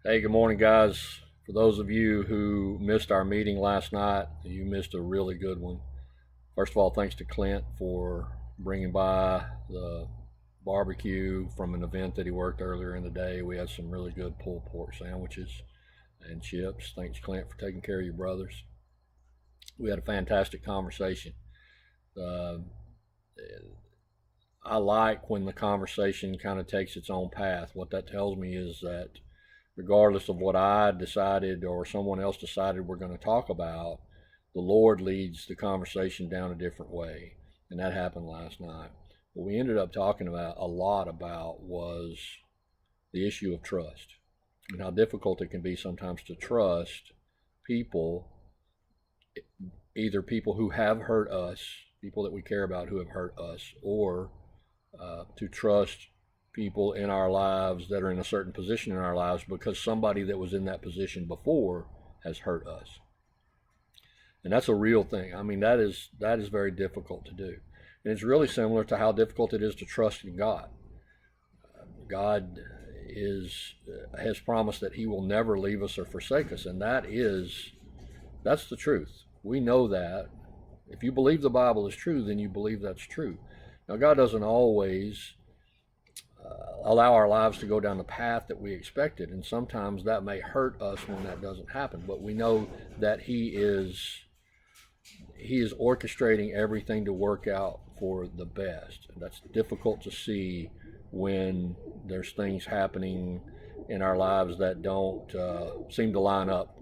Hey, good morning, guys. For those of you who missed our meeting last night, you missed a really good one. First of all, thanks to Clint for bringing by the barbecue from an event that he worked earlier in the day. We had some really good pulled pork sandwiches and chips. Thanks, Clint, for taking care of your brothers. We had a fantastic conversation. Uh, I like when the conversation kind of takes its own path. What that tells me is that regardless of what I decided or someone else decided we're going to talk about, the Lord leads the conversation down a different way. And that happened last night. What we ended up talking about a lot about was the issue of trust and how difficult it can be sometimes to trust people, either people who have hurt us, people that we care about who have hurt us, or to trust people in our lives that are in a certain position in our lives because somebody that was in that position before has hurt us. And that's a real thing. I mean, that is very difficult to do. And it's really similar to how difficult it is to trust in God. God is has promised that he will never leave us or forsake us, and that's the truth. We know that. If you believe the Bible is true, then you believe that's true. Now, God doesn't always allow our lives to go down the path that we expected, and sometimes that may hurt us when that doesn't happen. But we know that He is orchestrating everything to work out for the best. And that's difficult to see when there's things happening in our lives that don't seem to line up.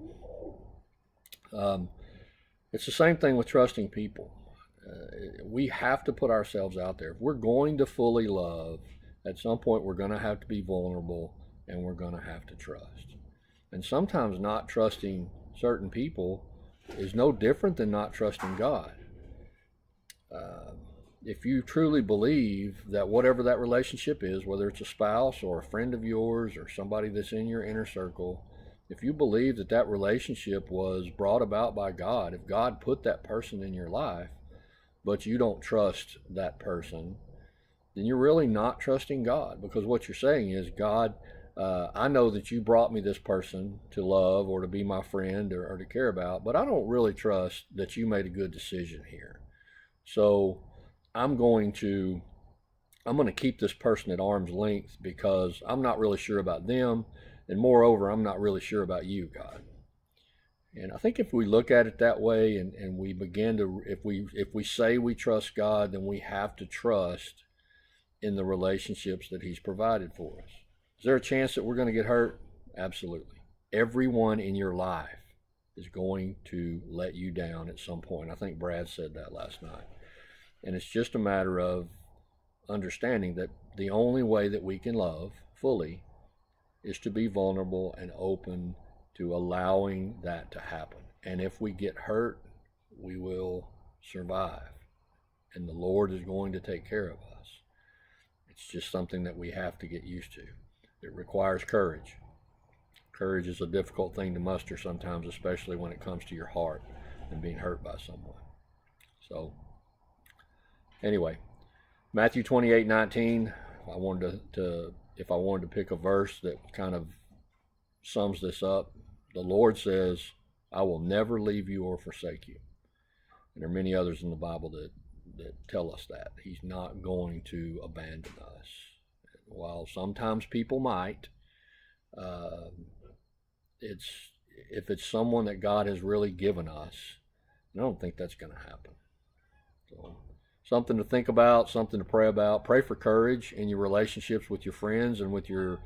Um, it's the same thing with trusting people. We have to put ourselves out there. If we're going to fully love, at some point we're going to have to be vulnerable and we're going to have to trust. And sometimes not trusting certain people is no different than not trusting God. Uh, if you truly believe that whatever that relationship is, whether it's a spouse or a friend of yours or somebody that's in your inner circle, if you believe that that relationship was brought about by God, if God put that person in your life, but you don't trust that person, then you're really not trusting God, because what you're saying is, God, I know that you brought me this person to love or to be my friend or to care about, but I don't really trust that you made a good decision here. So I'm going to I'm going to keep this person at arm's length because I'm not really sure about them, and moreover, I'm not really sure about you, God. And I think if we look at it that way, and we begin to, if we say we trust God, then we have to trust in the relationships that He's provided for us. Is there a chance that we're going to get hurt? Absolutely. Everyone in your life is going to let you down at some point. I think Brad said that last night. And it's just a matter of understanding that the only way that we can love fully is to be vulnerable and open to allowing that to happen. And if we get hurt, we will survive. And the Lord is going to take care of us. It's just something that we have to get used to. It requires courage. Courage is a difficult thing to muster sometimes, especially when it comes to your heart and being hurt by someone. So, anyway, Matthew 28:19. I wanted to if I wanted to pick a verse that kind of sums this up, the Lord says, "I will never leave you or forsake you." And there are many others in the Bible that tell us that He's not going to abandon us. While sometimes people might, uh, it's if it's someone that God has really given us, I don't think that's going to happen. So, something to think about, something to pray about. Pray for courage in your relationships with your friends and with your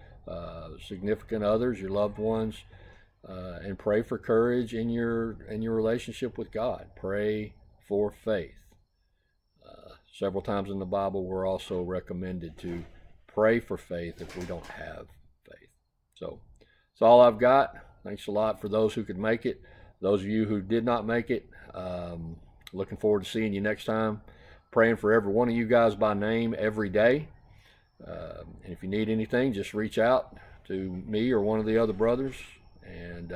significant others, your loved ones, and pray for courage in your relationship with God. Pray for faith. Several times in the Bible, we're also recommended to pray for faith if we don't have faith. So that's all I've got. Thanks a lot for those who could make it. Those of you who did not make it, looking forward to seeing you next time. Praying for every one of you guys by name every day. And if you need anything, just reach out to me or one of the other brothers. And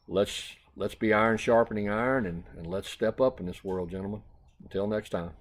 let's be iron sharpening iron, and let's step up in this world, gentlemen. Until next time.